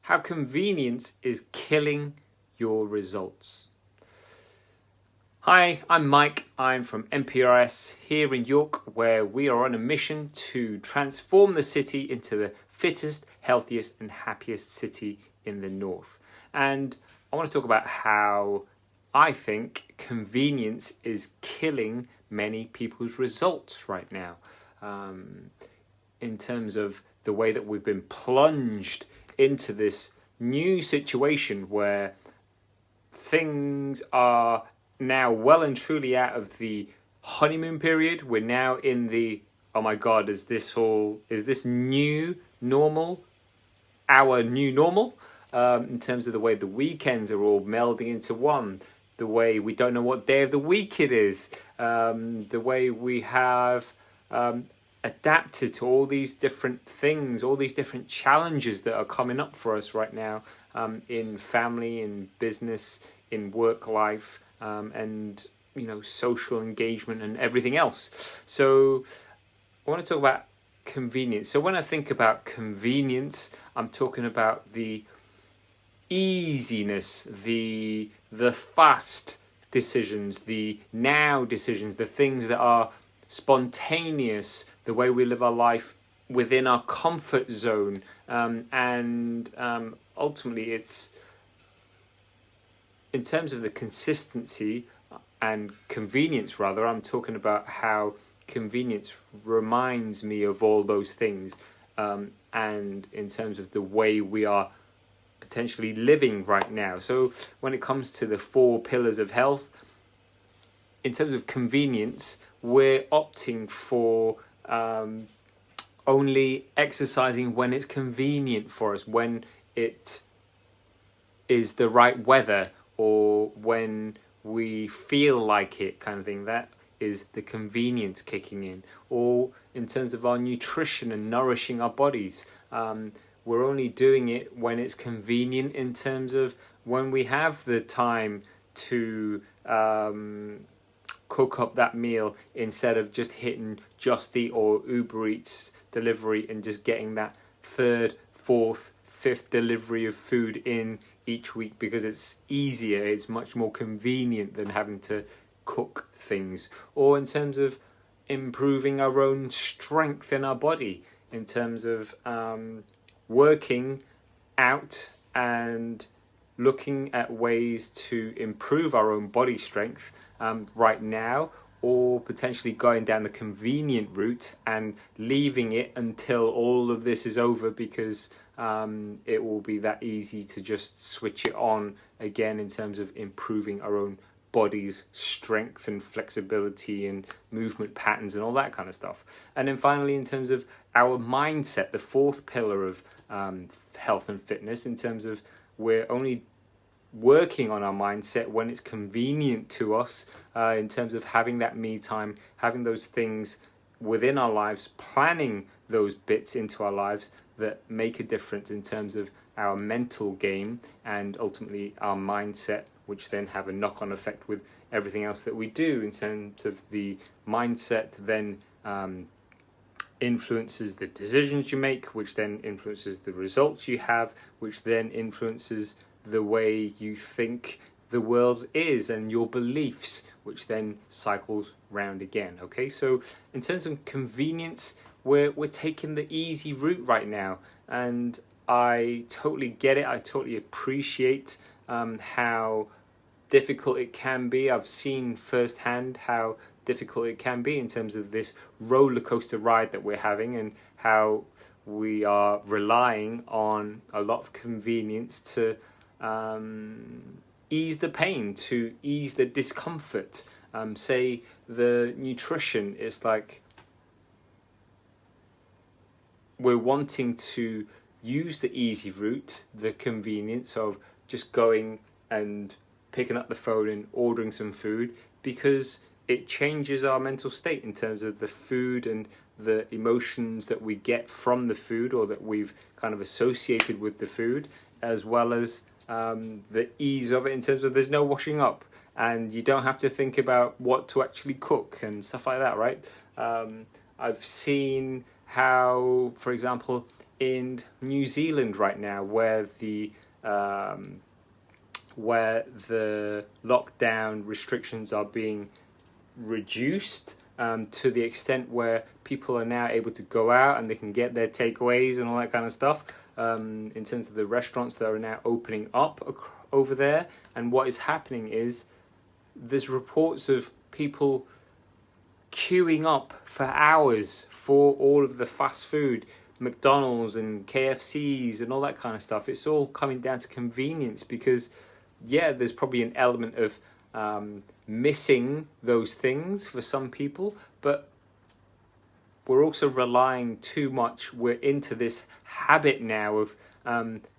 how convenience is killing your results. Hi, I'm Mike. I'm from NPRS here in York, where we are on a mission to transform the city into the fittest, healthiest and happiest city in the north. And I want to talk about how I think convenience is killing many people's results right now, in terms of the way that we've been plunged into this new situation where things are now well and truly out of the honeymoon period. We're now in the, oh my God, is this new normal, our new normal? In terms of the way the weekends are all melding into one, the way we don't know what day of the week it is, the way we have adapted to all these different things, all these different challenges that are coming up for us right now, in family, in business, in work life, and social engagement and everything else. So I want to talk about convenience. So when I think about convenience, I'm talking about the easiness, the fast decisions, the now decisions, the things that are spontaneous, the way we live our life within our comfort zone, and ultimately it's in terms of the consistency and convenience. Rather, I'm talking about how convenience reminds me of all those things, and in terms of the way we are potentially living right now. So when it comes to the 4 pillars of health, in terms of convenience, we're opting for only exercising when it's convenient for us, when it is the right weather, or when we feel like it, kind of thing. That is the convenience kicking in. Or in terms of our nutrition and nourishing our bodies, we're only doing it when it's convenient, in terms of when we have the time to cook up that meal, instead of just hitting Just Eat or Uber Eats delivery and just getting that 3rd, 4th, 5th delivery of food in each week, because it's easier, it's much more convenient than having to cook things. Or in terms of improving our own strength in our body, in terms of working out and looking at ways to improve our own body strength right now, or potentially going down the convenient route and leaving it until all of this is over, because it will be that easy to just switch it on again, in terms of improving our own body's strength and flexibility and movement patterns and all that kind of stuff. And then finally, in terms of our mindset, the 4th pillar of health and fitness, in terms of we're only working on our mindset when it's convenient to us, in terms of having that me time, having those things within our lives, planning those bits into our lives that make a difference in terms of our mental game and ultimately our mindset, which then have a knock-on effect with everything else that we do. In terms of the mindset then influences the decisions you make, which then influences the results you have, which then influences the way you think the world is and your beliefs, which then cycles round again. Okay, so in terms of convenience, we're taking the easy route right now, and I totally get it. I totally appreciate how difficult it can be. I've seen firsthand how difficult it can be in terms of this roller coaster ride that we're having, and how we are relying on a lot of convenience to ease the pain, to ease the discomfort. Say the nutrition is like we're wanting to use the easy route, the convenience of just going and picking up the phone and ordering some food, because it changes our mental state in terms of the food and the emotions that we get from the food, or that we've kind of associated with the food, as well as the ease of it in terms of there's no washing up and you don't have to think about what to actually cook and stuff like that, right? I've seen how, for example, in New Zealand right now, where the lockdown restrictions are being reduced to the extent where people are now able to go out and they can get their takeaways and all that kind of stuff, in terms of the restaurants that are now opening up over there. And what is happening is there's reports of people queuing up for hours for all of the fast food, McDonald's and KFCs and all that kind of stuff. It's all coming down to convenience, because yeah, there's probably an element of missing those things for some people, but we're also relying too much. We're into this habit now of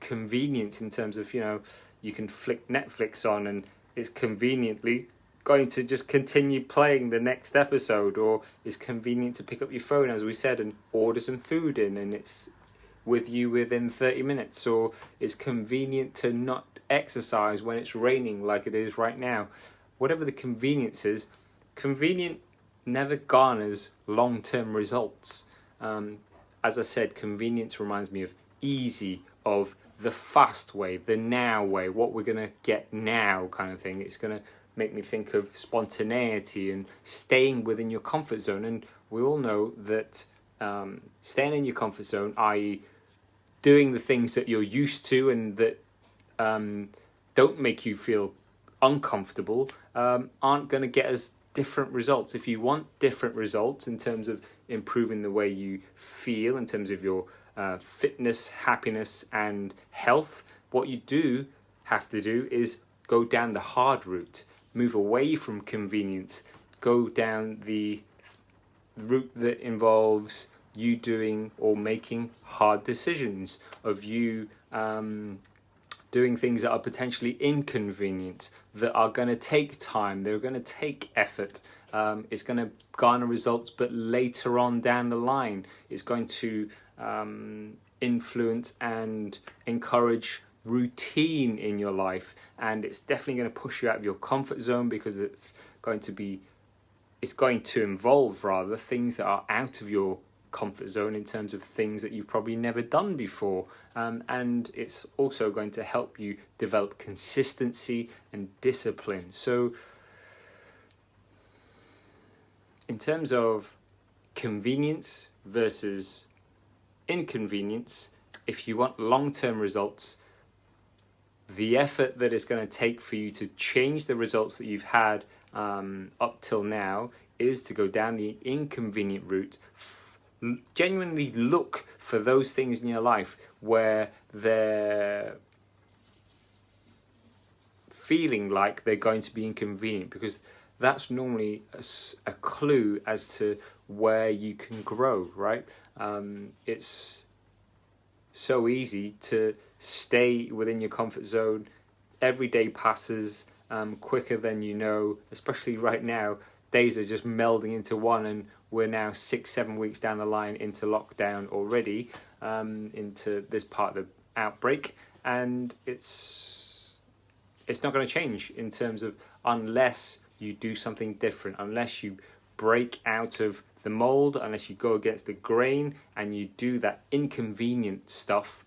convenience, in terms of, you know, you can flick Netflix on and it's conveniently going to just continue playing the next episode, or it's convenient to pick up your phone, as we said, and order some food in and it's with you within 30 minutes, or it's convenient to not exercise when it's raining like it is right now. Whatever the convenience is, convenient never garners long-term results. As I said, convenience reminds me of easy, of the fast way, the now way, what we're going to get now kind of thing. It's going to make me think of spontaneity and staying within your comfort zone. And we all know that staying in your comfort zone, i.e. doing the things that you're used to and that don't make you feel uncomfortable, aren't going to get us different results. If you want different results in terms of improving the way you feel, in terms of your fitness, happiness and health, what you do have to do is go down the hard route, move away from convenience, go down the route that involves you doing or making hard decisions, of you doing things that are potentially inconvenient, that are going to take time, they're going to take effort. It's going to garner results, but later on down the line, it's going to influence and encourage routine in your life, and it's definitely going to push you out of your comfort zone, because it's going to involve rather things that are out of your comfort zone, in terms of things that you've probably never done before, and it's also going to help you develop consistency and discipline. So in terms of convenience versus inconvenience, if you want long-term results, the effort that it's going to take for you to change the results that you've had up till now is to go down the inconvenient route. Genuinely look for those things in your life where they're feeling like they're going to be inconvenient, because that's normally a clue as to where you can grow, right? It's so easy to stay within your comfort zone. Every day passes quicker than you know, especially right now. Days are just melding into one, and we're now 6-7 weeks down the line into lockdown already, into this part of the outbreak, and it's not going to change in terms of, unless you do something different, unless you break out of the mold, unless you go against the grain and you do that inconvenient stuff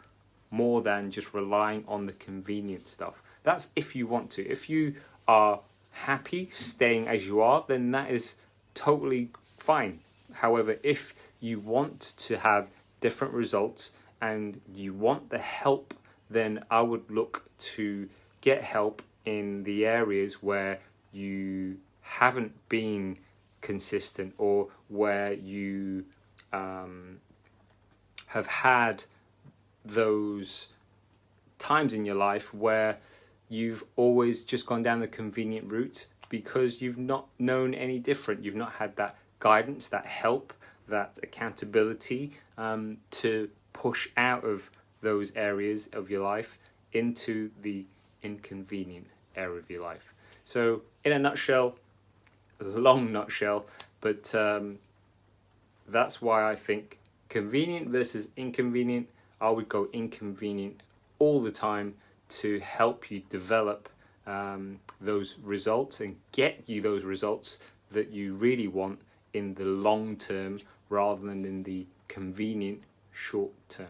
more than just relying on the convenient stuff. That's if you want to. If you are happy staying as you are, then that is totally fine. However, if you want to have different results and you want the help, then I would look to get help in the areas where you haven't been consistent, or where you have had those times in your life where you've always just gone down the convenient route because you've not known any different. You've not had that guidance, that help, that accountability to push out of those areas of your life into the inconvenient area of your life. So in a nutshell, a long nutshell, but that's why I think convenient versus inconvenient, I would go inconvenient all the time to help you develop those results and get you those results that you really want in the long term, rather than in the convenient short term.